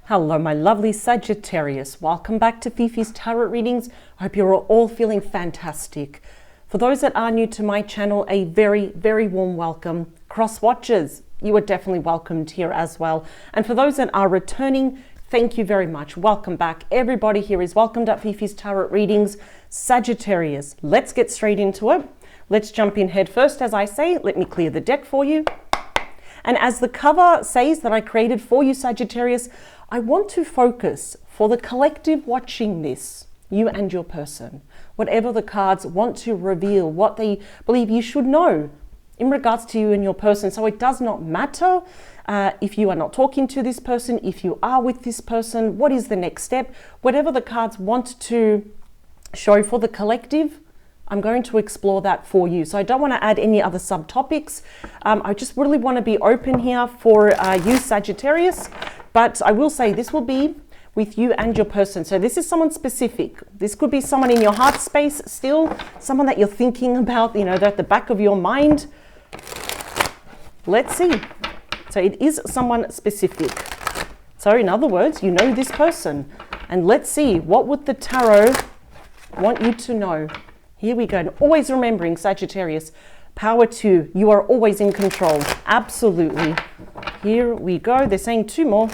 Hello, my lovely Sagittarius. Welcome back to Fifi's Tarot Readings. I hope you're all feeling fantastic. For those that are new to my channel, a very, very warm welcome. Cross watchers, you are definitely welcomed here as well. And for those that are returning, thank you very much. Welcome back. Everybody here is welcomed at Fifi's Tarot Readings. Sagittarius, let's get straight into it. Let's jump in head first, as I say. Let me clear the deck for you. And as the cover says that I created for you, Sagittarius, I want to focus for the collective watching this, you and your person, whatever the cards want to reveal, what they believe you should know in regards to you and your person. So it does not matter if you are not talking to this person, if you are with this person, what is the next step, whatever the cards want to show for the collective, I'm going to explore that for you. So I don't want to add any other subtopics. I just really want to be open here for you, Sagittarius. But I will say this will be with you and your person. So this is someone specific. This could be someone in your heart space still, someone that you're thinking about, you know, they're at the back of your mind. Let's see. So it is someone specific. So in other words, you know this person. And let's see, what would the tarot want you to know? Here we go. And always remembering, Sagittarius, power to, you are always in control. Absolutely. Here we go. They're saying two more.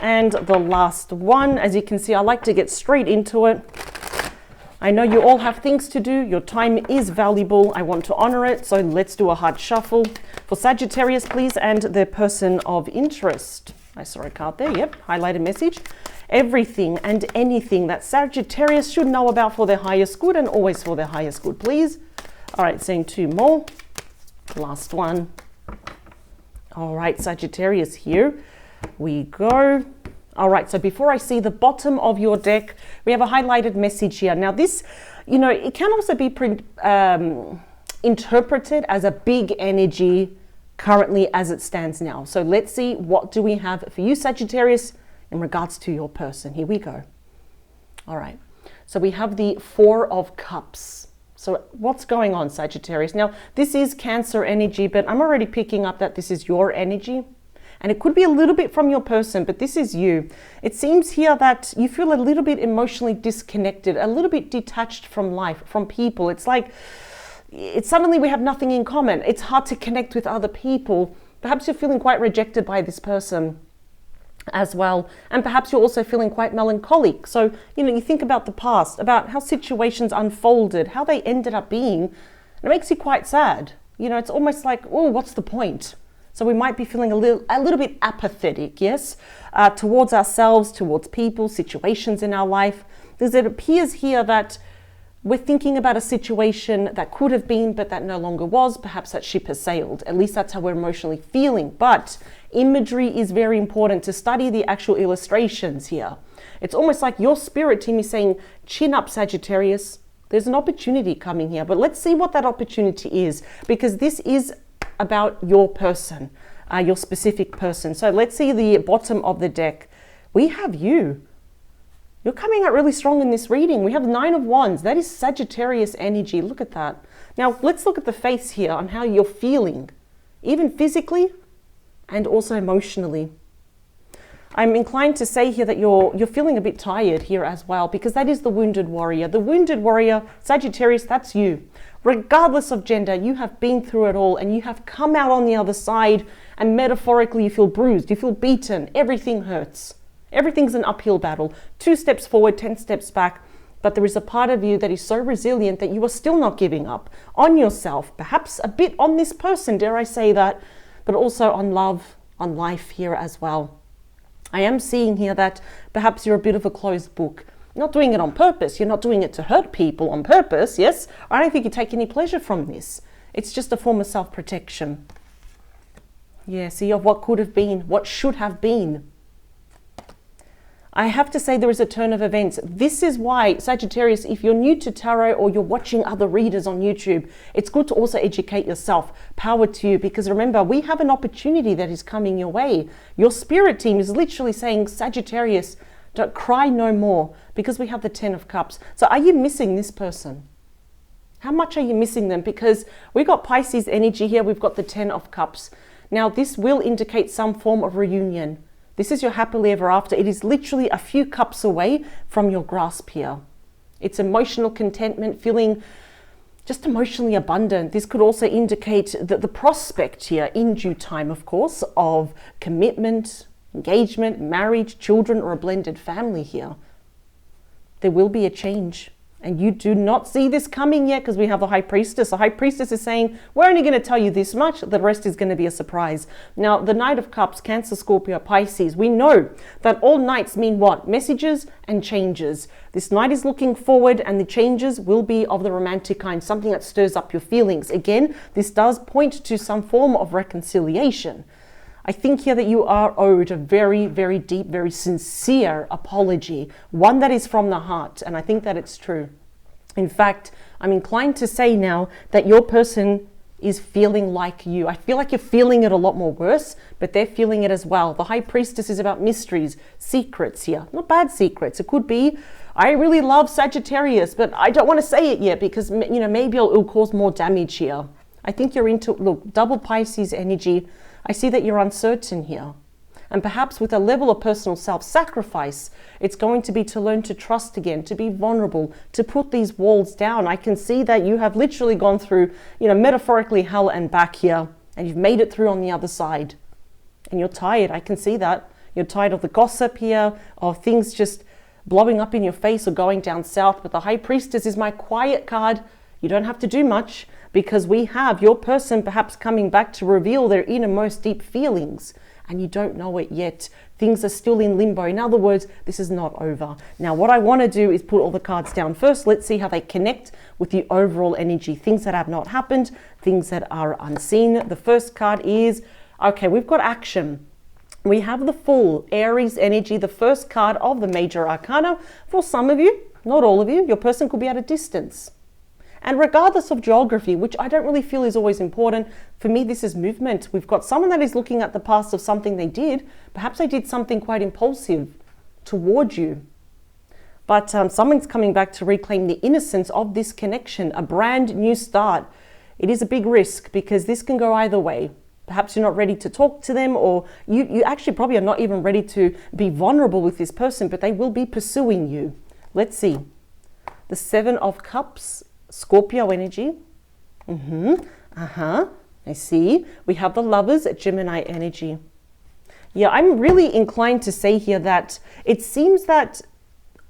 And the last one, as you can see, I like to get straight into it. I know you all have things to do. Your time is valuable. I want to honor it. So let's do a hard shuffle for Sagittarius, please, and the person of interest. I saw a card there. Yep. Highlighted message. Everything and anything that Sagittarius should know about for their highest good and always for their highest good, please. All right, saying two more. Last one. All right, Sagittarius, here we go. All right, so before I see the bottom of your deck, we have a highlighted message here. Now this, you know, it can also be interpreted as a big energy currently as it stands now. So let's see, what do we have for you, Sagittarius, in regards to your person? Here we go. All right, so we have the Four of Cups. So what's going on, Sagittarius? Now, this is Cancer energy, but I'm already picking up that this is your energy. And it could be a little bit from your person, but this is you. It seems here that you feel a little bit emotionally disconnected, a little bit detached from life, from people. It's like, it's suddenly we have nothing in common. It's hard to connect with other people. Perhaps you're feeling quite rejected by this person as well. And perhaps you're also feeling quite melancholic. So, you know, you think about the past, about how situations unfolded, how they ended up being, and it makes you quite sad. You know, it's almost like, oh, what's the point? So we might be feeling a little bit apathetic, yes, towards ourselves, towards people, situations in our life. Because it appears here that we're thinking about a situation that could have been, but that no longer was. Perhaps that ship has sailed. At least that's how we're emotionally feeling. But imagery is very important to study the actual illustrations here. It's almost like your spirit team is saying, chin up, Sagittarius. There's an opportunity coming here, but let's see what that opportunity is, because this is about your person, your specific person. So let's see the bottom of the deck. We have you. You're coming out really strong in this reading. We have the Nine of Wands. That is Sagittarius energy. Look at that. Now let's look at the face here on how you're feeling, even physically and also emotionally. I'm inclined to say here that you're feeling a bit tired here as well, because that is the wounded warrior. The wounded warrior, Sagittarius, that's you. Regardless of gender, you have been through it all and you have come out on the other side, and metaphorically you feel bruised, you feel beaten, everything hurts. Everything's an uphill battle. 2 steps forward, 10 steps back. But there is a part of you that is so resilient that you are still not giving up on yourself, perhaps a bit on this person, dare I say that, but also on love, on life here as well. I am seeing here that perhaps you're a bit of a closed book. Not doing it on purpose. You're not doing it to hurt people on purpose, yes? I don't think you take any pleasure from this. It's just a form of self-protection. Yeah, see, of what could have been, what should have been. I have to say there is a turn of events. This is why, Sagittarius, if you're new to tarot or you're watching other readers on YouTube, it's good to also educate yourself. Power to you, because remember, we have an opportunity that is coming your way. Your spirit team is literally saying, Sagittarius, don't cry no more, because we have the 10 of Cups. So are you missing this person? How much are you missing them? Because we got Pisces energy here. We've got the 10 of Cups. Now, this will indicate some form of reunion. This is your happily ever after. It is literally a few cups away from your grasp here. It's emotional contentment, feeling just emotionally abundant. This could also indicate that the prospect here, in due time, of course, of commitment, engagement, marriage, children, or a blended family here. There will be a change. And you do not see this coming yet because we have the High Priestess. The High Priestess is saying, we're only going to tell you this much. The rest is going to be a surprise. Now, the Knight of Cups, Cancer, Scorpio, Pisces, we know that all knights mean what? Messages and changes. This knight is looking forward, and the changes will be of the romantic kind, something that stirs up your feelings. Again, this does point to some form of reconciliation. I think here that you are owed a very, very deep, very sincere apology, one that is from the heart, and I think that it's true. In fact, I'm inclined to say now that your person is feeling like you. I feel like you're feeling it a lot more worse, but they're feeling it as well. The High Priestess is about mysteries, secrets here, not bad secrets. It could be, I really love Sagittarius, but I don't want to say it yet because, you know, maybe it'll cause more damage here. I think you're into, look, double Pisces energy. I see that you're uncertain here. And perhaps with a level of personal self-sacrifice, it's going to be to learn to trust again, to be vulnerable, to put these walls down. I can see that you have literally gone through, you know, metaphorically hell and back here, and you've made it through on the other side. And you're tired. I can see that. You're tired of the gossip here, of things just blowing up in your face or going down south. But the High Priestess is my quiet card. You don't have to do much because we have your person perhaps coming back to reveal their innermost deep feelings. And you don't know it yet. Things are still in limbo. In other words, this is not over. Now, what I want to do is put all the cards down first. Let's see how they connect with the overall energy. Things that have not happened, things that are unseen. The first card is, okay, we've got action. We have the Fool, Aries energy, the first card of the major arcana. For some of you, not all of you, your person could be at a distance. And regardless of geography, which I don't really feel is always important, for me, this is movement. We've got someone that is looking at the past of something they did. Perhaps they did something quite impulsive towards you. But someone's coming back to reclaim the innocence of this connection, a brand new start. It is a big risk because this can go either way. Perhaps you're not ready to talk to them, or you actually probably are not even ready to be vulnerable with this person, but they will be pursuing you. Let's see. The Seven of Cups. Scorpio energy. I see. We have the Lovers, Gemini energy. Yeah, I'm really inclined to say here that it seems that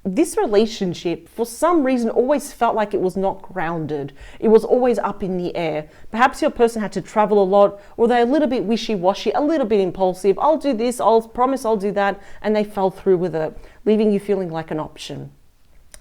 this relationship, for some reason, always felt like it was not grounded. It was always up in the air. Perhaps your person had to travel a lot, or they're a little bit wishy-washy, a little bit impulsive. I'll do this, I'll promise I'll do that, and they fell through with it, leaving you feeling like an option.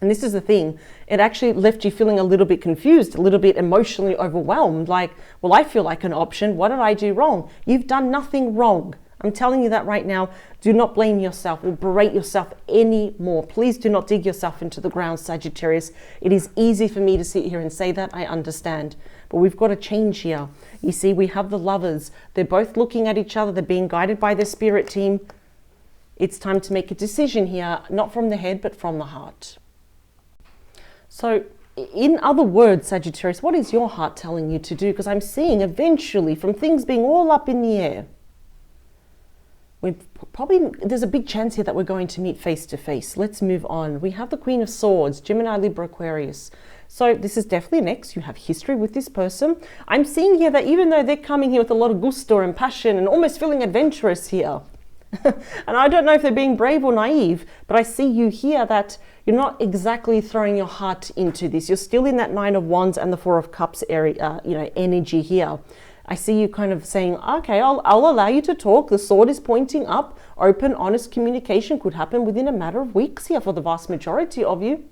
And this is the thing, it actually left you feeling a little bit confused, a little bit emotionally overwhelmed, like, well, I feel like an option. What did I do wrong? You've done nothing wrong. I'm telling you that right now. Do not blame yourself or berate yourself anymore. Please do not dig yourself into the ground, Sagittarius. It is easy for me to sit here and say that, I understand. But we've got to change here. You see, we have the Lovers. They're both looking at each other. They're being guided by their spirit team. It's time to make a decision here, not from the head, but from the heart. So, in other words, Sagittarius, what is your heart telling you to do? Because I'm seeing eventually, from things being all up in the air, there's a big chance here that we're going to meet face to face. Let's move on. We have the Queen of Swords, Gemini, Libra, Aquarius. So this is definitely an ex. You have history with this person. I'm seeing here that even though they're coming here with a lot of gusto and passion and almost feeling adventurous here, and I don't know if they're being brave or naive, but I see you here that you're not exactly throwing your heart into this. You're still in that Nine of Wands and the Four of Cups area, energy here. I see you kind of saying, okay, I'll allow you to talk. The sword is pointing up. Open, honest communication could happen within a matter of weeks here for the vast majority of you.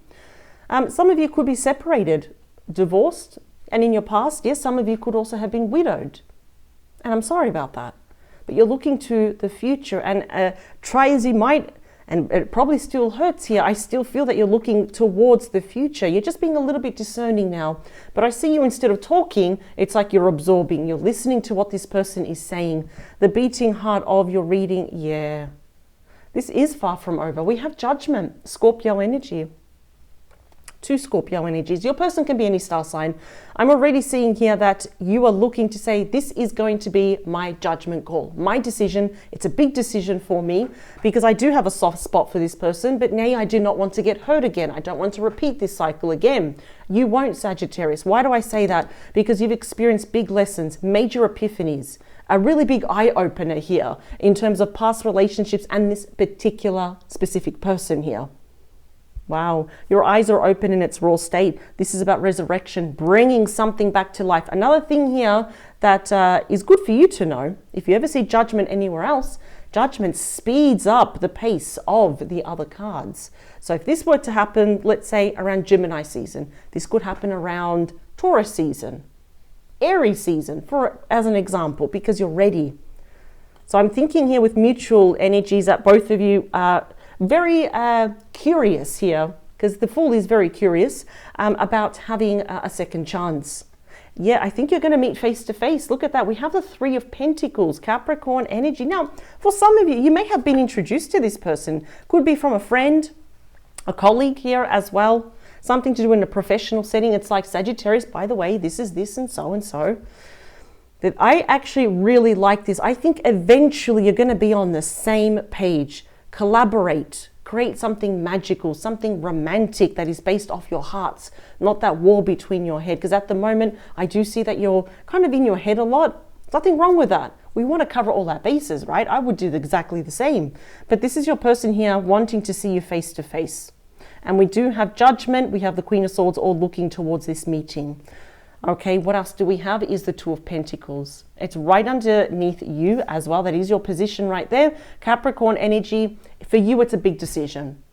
Some of you could be separated, divorced, and in your past, yes, some of you could also have been widowed. And I'm sorry about that. But you're looking to the future, and try as you might, and it probably still hurts here, I still feel that you're looking towards the future. You're just being a little bit discerning now. But I see you, instead of talking, it's like you're absorbing. You're listening to what this person is saying. The beating heart of your reading, yeah. This is far from over. We have Judgment, Scorpio energy. two Scorpio energies. Your person can be any star sign. I'm already seeing here that you are looking to say, this is going to be my judgment call, my decision. It's a big decision for me because I do have a soft spot for this person, but nay, I do not want to get hurt again. I don't want to repeat this cycle again. You won't, Sagittarius. Why do I say that? Because you've experienced big lessons, major epiphanies, a really big eye-opener here in terms of past relationships and this particular specific person here. Wow, your eyes are open in its raw state. This is about resurrection, bringing something back to life. Another thing here that is good for you to know, if you ever see judgment anywhere else, judgment speeds up the pace of the other cards. So if this were to happen, let's say around Gemini season, this could happen around Taurus season, Aries season, as an example, because you're ready. So I'm thinking here with mutual energies that both of you are very curious here, because the Fool is very curious about having a second chance. Yeah, I think you're going to meet face to face. Look at that. We have the Three of Pentacles, Capricorn energy. Now, for some of you, you may have been introduced to this person. Could be from a friend, a colleague here as well. Something to do in a professional setting. It's like, Sagittarius, by the way, this is this and so and so. That I actually really like this. I think eventually you're going to be on the same page. Collaborate, create something magical, something romantic that is based off your hearts, not that war between your head. Because at the moment, I do see that you're kind of in your head a lot. Nothing wrong with that. We want to cover all our bases, right? I would do exactly the same. But this is your person here wanting to see you face to face. And we do have judgment. We have the Queen of Swords all looking towards this meeting. Okay, what else do we have is the Two of Pentacles. It's right underneath you as well. That is your position right there. Capricorn energy, for you, it's a big decision.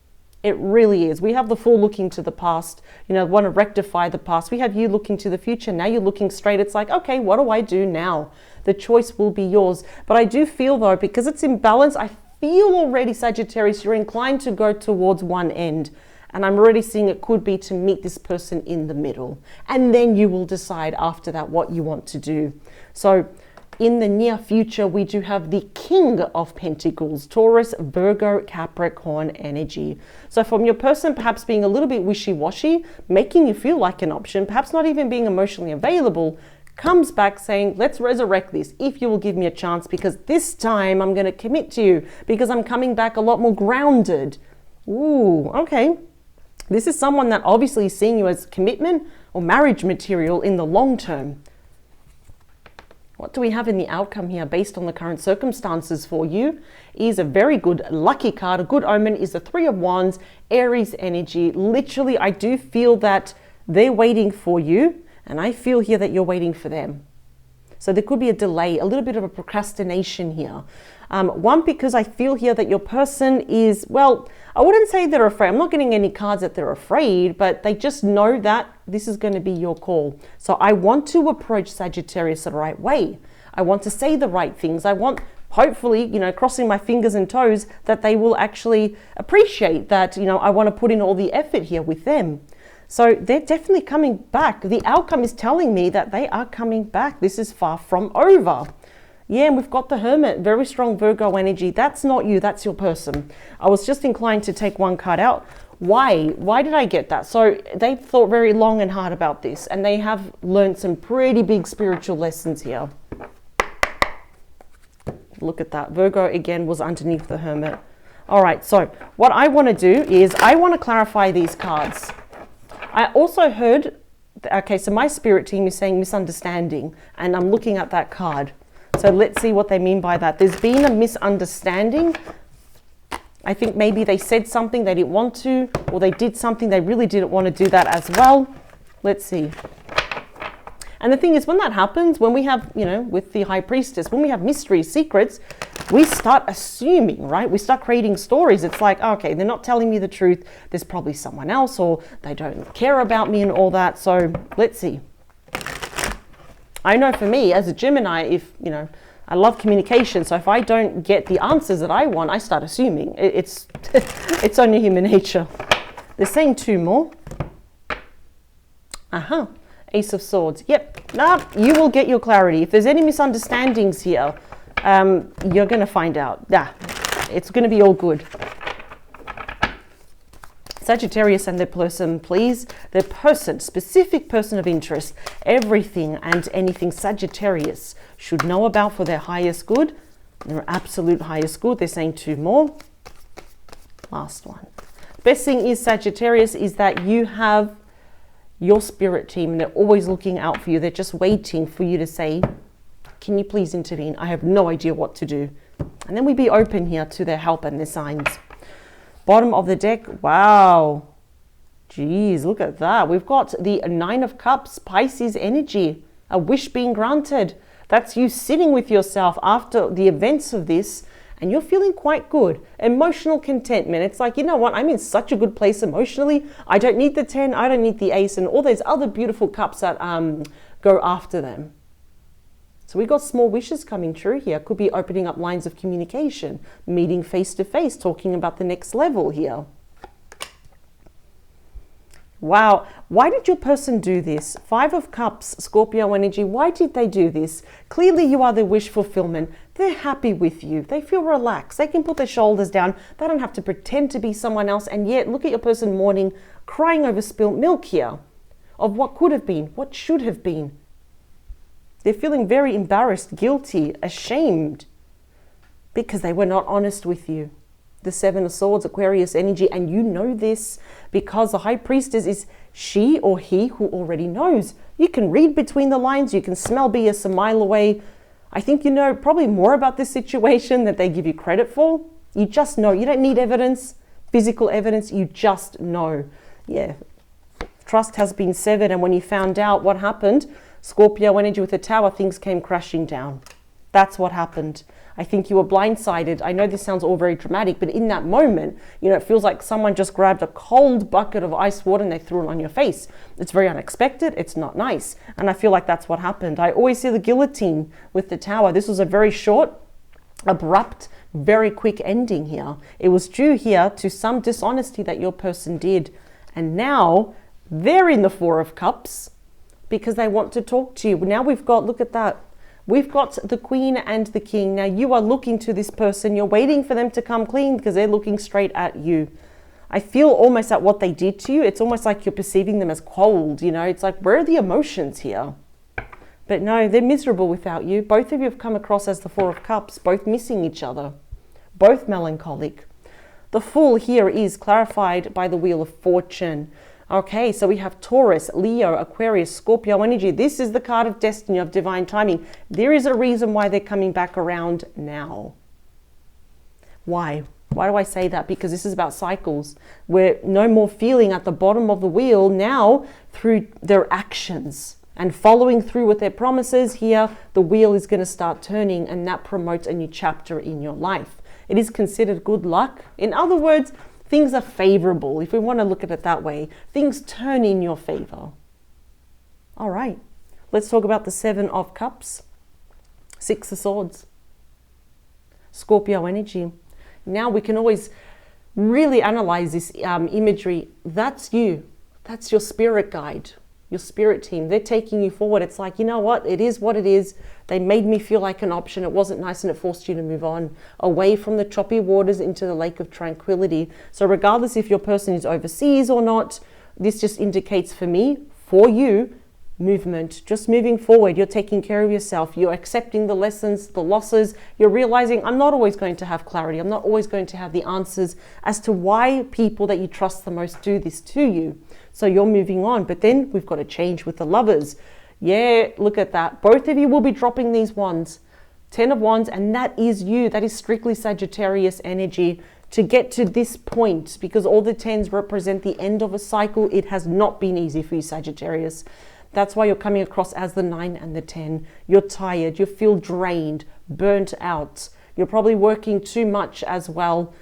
It really is. We have the Fool looking to the past, want to rectify the past. We have you looking to the future. Now you're looking straight. It's like, okay, what do I do now? The choice will be yours. But I do feel though, because it's in balance, I feel already, Sagittarius, you're inclined to go towards one end. And I'm already seeing it could be to meet this person in the middle. And then you will decide after that what you want to do. So in the near future, we do have the King of Pentacles, Taurus, Virgo, Capricorn energy. So from your person perhaps being a little bit wishy-washy, making you feel like an option, perhaps not even being emotionally available, comes back saying, let's resurrect this if you will give me a chance, because this time I'm going to commit to you because I'm coming back a lot more grounded. Ooh, okay. This is someone that obviously is seeing you as commitment or marriage material in the long term. What do we have in the outcome here based on the current circumstances for you? Is a very good lucky card. A good omen is the Three of Wands, Aries energy. Literally, I do feel that they're waiting for you, and I feel here that you're waiting for them. So there could be a delay, a little bit of a procrastination here. One, because I feel here that your person is, well, I wouldn't say they're afraid. I'm not getting any cards that they're afraid, but they just know that this is going to be your call. So I want to approach Sagittarius the right way. I want to say the right things. I want, hopefully, crossing my fingers and toes, that they will actually appreciate that, I want to put in all the effort here with them. So they're definitely coming back. The outcome is telling me that they are coming back. This is far from over. Yeah, and we've got the Hermit, very strong Virgo energy. That's not you, that's your person. I was just inclined to take one card out. Why? Why did I get that? So they thought very long and hard about this, and they have learned some pretty big spiritual lessons here. Look at that. Virgo again was underneath the Hermit. All right, so what I want to do is I want to clarify these cards. I also heard, okay, so my spirit team is saying misunderstanding, and I'm looking at that card. So let's see what they mean by that. There's been a misunderstanding. I think maybe they said something they didn't want to, or they did something they really didn't want to do that as well. Let's see. And the thing is, when that happens, when we have, with the High Priestess, when we have mysteries, secrets, we start assuming, right? We start creating stories. It's like, okay, they're not telling me the truth. There's probably someone else, or they don't care about me and all that. So let's see. I know for me as a Gemini, if, I love communication. So if I don't get the answers that I want, I start assuming. It's only human nature. They're saying two more. Ace of Swords. Yep. You will get your clarity. If there's any misunderstandings here, you're going to find out. It's going to be all good. Sagittarius and their person, please. Their person, specific person of interest, everything and anything Sagittarius should know about for their highest good, their absolute highest good. They're saying 2 more. Last one. Best thing is, Sagittarius, is that you have your spirit team and they're always looking out for you. They're just waiting for you to say, can you please intervene? I have no idea what to do. And then we be open here to their help and their signs. Bottom of the deck. Wow. Geez, look at that. We've got the 9 of Cups, Pisces energy, a wish being granted. That's you sitting with yourself after the events of this, and you're feeling quite good. Emotional contentment. It's like, you know what? I'm in such a good place emotionally. I don't need the 10. I don't need the ace and all those other beautiful cups that go after them. So we got small wishes coming true here. Could be opening up lines of communication, meeting face to face, talking about the next level here. Wow. Why did your person do this? 5 of Cups, Scorpio energy. Why did they do this? Clearly you are their wish fulfillment. They're happy with you. They feel relaxed. They can put their shoulders down. They don't have to pretend to be someone else. And yet look at your person mourning, crying over spilt milk here of what could have been, what should have been. They're feeling very embarrassed, guilty, ashamed because they were not honest with you. The 7 of Swords, Aquarius energy, and you know this because the High Priestess is she or he who already knows. You can read between the lines. You can smell BS a mile away. I think you know probably more about this situation than they give you credit for. You just know. You don't need evidence, physical evidence. You just know. Yeah. Trust has been severed, and when you found out what happened, Scorpio energy with the Tower, things came crashing down. That's what happened. I think you were blindsided. I know this sounds all very dramatic, but in that moment, you know, it feels like someone just grabbed a cold bucket of ice water and they threw it on your face. It's very unexpected. It's not nice. And I feel like that's what happened. I always see the guillotine with the Tower. This was a very short, abrupt, very quick ending here. It was due here to some dishonesty that your person did. And now they're in the 4 of Cups because they want to talk to you. Now we've got, look at that. We've got the Queen and the King. Now you are looking to this person. You're waiting for them to come clean because they're looking straight at you. I feel almost at what they did to you. It's almost like you're perceiving them as cold, you know. It's like, where are the emotions here? But no, they're miserable without you. Both of you have come across as the 4 of Cups, both missing each other, both melancholic. The Fool here is clarified by the Wheel of Fortune. Okay, so we have Taurus, Leo, Aquarius, Scorpio energy. This is the card of destiny, of divine timing. There is a reason why they're coming back around now. Why? Why do I say that? Because this is about cycles. We're no more feeling at the bottom of the wheel now through their actions and following through with their promises. Here, the wheel is going to start turning, and that promotes a new chapter in your life. It is considered good luck. In other words, things are favorable. If we want to look at it that way, things turn in your favor. All right, let's talk about the 7 of Cups, 6 of Swords, Scorpio energy. Now we can always really analyze this imagery. That's you. That's your spirit guide, your spirit team. They're taking you forward. It's like, you know what? It is what it is. They made me feel like an option. It wasn't nice, and it forced you to move on away from the choppy waters into the lake of tranquility. So regardless if your person is overseas or not, this just indicates for me, for you, movement, just moving forward. You're taking care of yourself. You're accepting the lessons, the losses. You're realizing I'm not always going to have clarity. I'm not always going to have the answers as to why people that you trust the most do this to you. So you're moving on. But then we've got to change with the Lovers. Yeah, look at that. Both of you will be dropping these wands. 10 of Wands, and that is you. That is strictly Sagittarius energy to get to this point, because all the 10s represent the end of a cycle. It has not been easy for you, Sagittarius. That's why you're coming across as the 9 and the 10. You're tired. You feel drained, burnt out. You're probably working too much as well.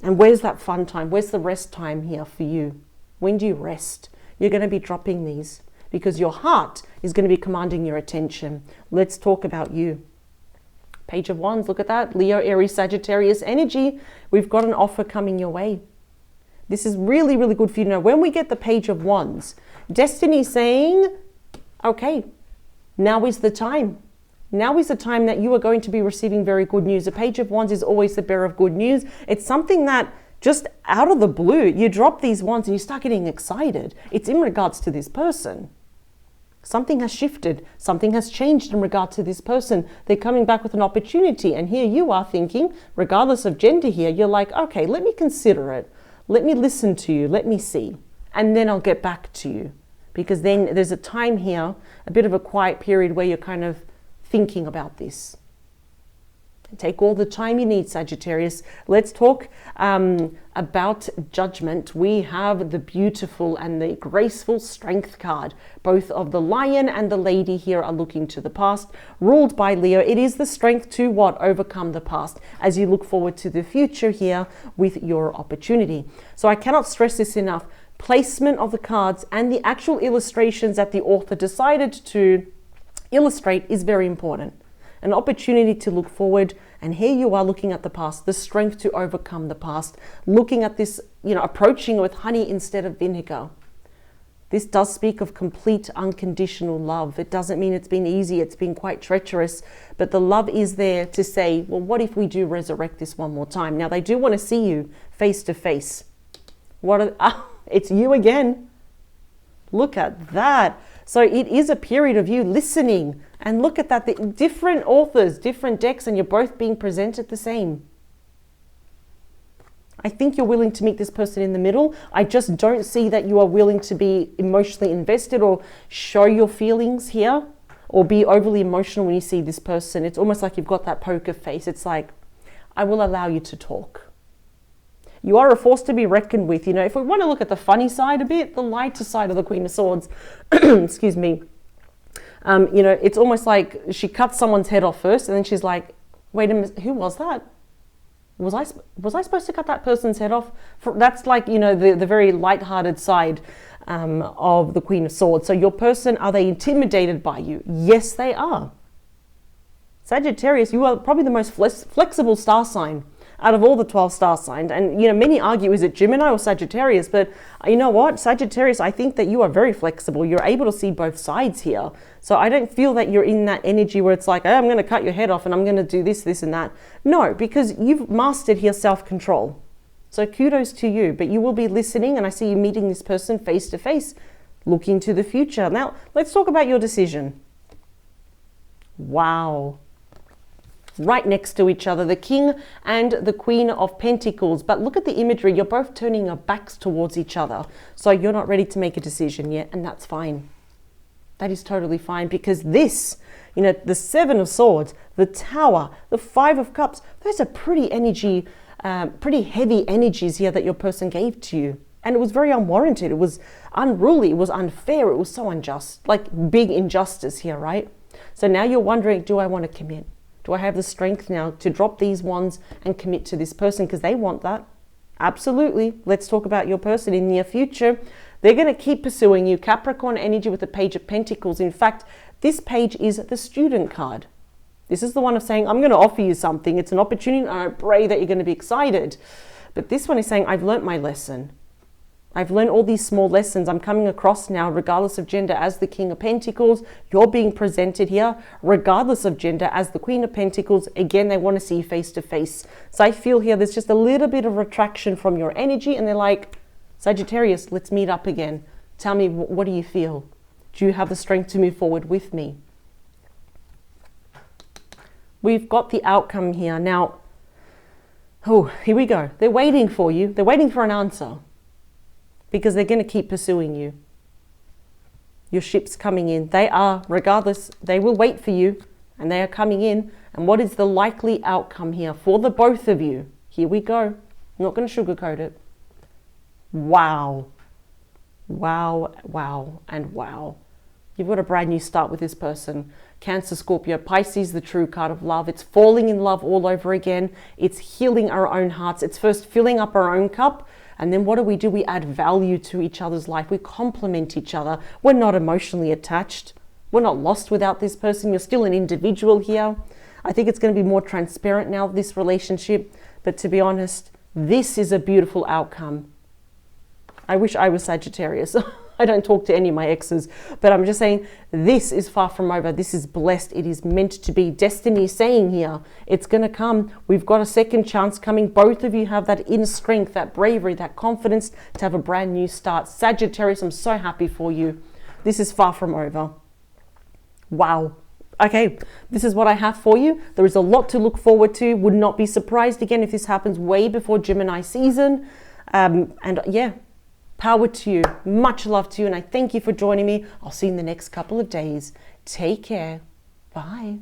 And where's that fun time? Where's the rest time here for you? When do you rest? You're going to be dropping these because your heart is going to be commanding your attention. Let's talk about you. Page of Wands, look at that. Leo, Aries, Sagittarius energy. We've got an offer coming your way. This is really, really good for you to know. When we get the Page of Wands, Destiny saying, okay, now is the time. Now is the time that you are going to be receiving very good news. The Page of Wands is always the bearer of good news. It's something that just out of the blue, you drop these wands and you start getting excited. It's in regards to this person. Something has shifted. Something has changed in regard to this person. They're coming back with an opportunity. And here you are thinking, regardless of gender here, you're like, okay, let me consider it. Let me listen to you. Let me see. And then I'll get back to you. Because then there's a time here, a bit of a quiet period where you're kind of thinking about this. Take all the time you need, Sagittarius. Let's talk about judgment. We have the beautiful and the graceful Strength card. Both of the Lion and the Lady here are looking to the past, ruled by Leo. It is the strength to what? Overcome the past as you look forward to the future here with your opportunity. So I cannot stress this enough. Placement of the cards and the actual illustrations that the author decided to illustrate is very important. An opportunity to look forward, and here you are looking at the past, the strength to overcome the past, looking at this, approaching with honey instead of vinegar. This does speak of complete unconditional love. It doesn't mean it's been easy, it's been quite treacherous, but the love is there to say, well, what if we do resurrect this one more time? Now, they do want to see you face to face. It's you again. Look at that. So it is a period of you listening. And look at that, the different authors, different decks, and you're both being presented the same. I think you're willing to meet this person in the middle. I just don't see that you are willing to be emotionally invested or show your feelings here or be overly emotional when you see this person. It's almost like you've got that poker face. It's like, I will allow you to talk. You are a force to be reckoned with. If we want to look at the funny side a bit, the lighter side of the Queen of Swords, excuse me, it's almost like she cuts someone's head off first and then she's like, wait a minute, who was that? Was I supposed to cut that person's head off? That's like, the very lighthearted side of the Queen of Swords. So your person, are they intimidated by you? Yes, they are. Sagittarius, you are probably the most flexible star sign out of all the 12 star signs. And, many argue, is it Gemini or Sagittarius? But you know what? Sagittarius, I think that you are very flexible. You're able to see both sides here. So I don't feel that you're in that energy where it's like, oh, I'm going to cut your head off and I'm going to do this, this and that. No, because you've mastered here self-control. So kudos to you. But you will be listening, and I see you meeting this person face to face, looking to the future. Now, let's talk about your decision. Wow. Right next to each other, the King and the Queen of Pentacles. But look at the imagery. You're both turning your backs towards each other. So you're not ready to make a decision yet, and that's fine. That is totally fine, because this, the Seven of Swords, the Tower, the Five of Cups, those are pretty heavy energies here that your person gave to you. And it was very unwarranted. It was unruly. It was unfair. It was so unjust, like big injustice here, right? So now you're wondering, do I want to commit? Do I have the strength now to drop these wands and commit to this person? Because they want that. Absolutely. Let's talk about your person in the near future. They're going to keep pursuing you. Capricorn energy with the Page of Pentacles. In fact, this page is the Student card. This is the one of saying, I'm going to offer you something. It's an opportunity, and I pray that you're going to be excited. But this one is saying, I've learnt my lesson. I've learned all these small lessons I'm coming across now, regardless of gender, as the King of Pentacles. You're being presented here, regardless of gender, as the Queen of Pentacles. Again, they want to see you face to face. So I feel here there's just a little bit of retraction from your energy, and they're like, Sagittarius, let's meet up again. Tell me, what do you feel? Do you have the strength to move forward with me? We've got the outcome here. Now, here we go. They're waiting for you. They're waiting for an answer, because they're going to keep pursuing you. Your ship's coming in. They are, regardless, they will wait for you, and they are coming in. And what is the likely outcome here for the both of you? Here we go. I'm not going to sugarcoat it. Wow. Wow, wow, and wow. You've got a brand new start with this person. Cancer, Scorpio, Pisces, the true card of love. It's falling in love all over again. It's healing our own hearts. It's first filling up our own cup. And then what do? We add value to each other's life. We complement each other. We're not emotionally attached. We're not lost without this person. You're still an individual here. I think it's going to be more transparent now, this relationship. But to be honest, this is a beautiful outcome. I wish I was Sagittarius. I don't talk to any of my exes, but I'm just saying this is far from over. This is blessed. It is meant to be. Destiny is saying here, it's going to come. We've got a second chance coming. Both of you have that inner strength, that bravery, that confidence to have a brand new start. Sagittarius, I'm so happy for you. This is far from over. Wow. Okay, this is what I have for you. There is a lot to look forward to. Would not be surprised again if this happens way before Gemini season. And yeah, power to you. Much love to you. And I thank you for joining me. I'll see you in the next couple of days. Take care. Bye.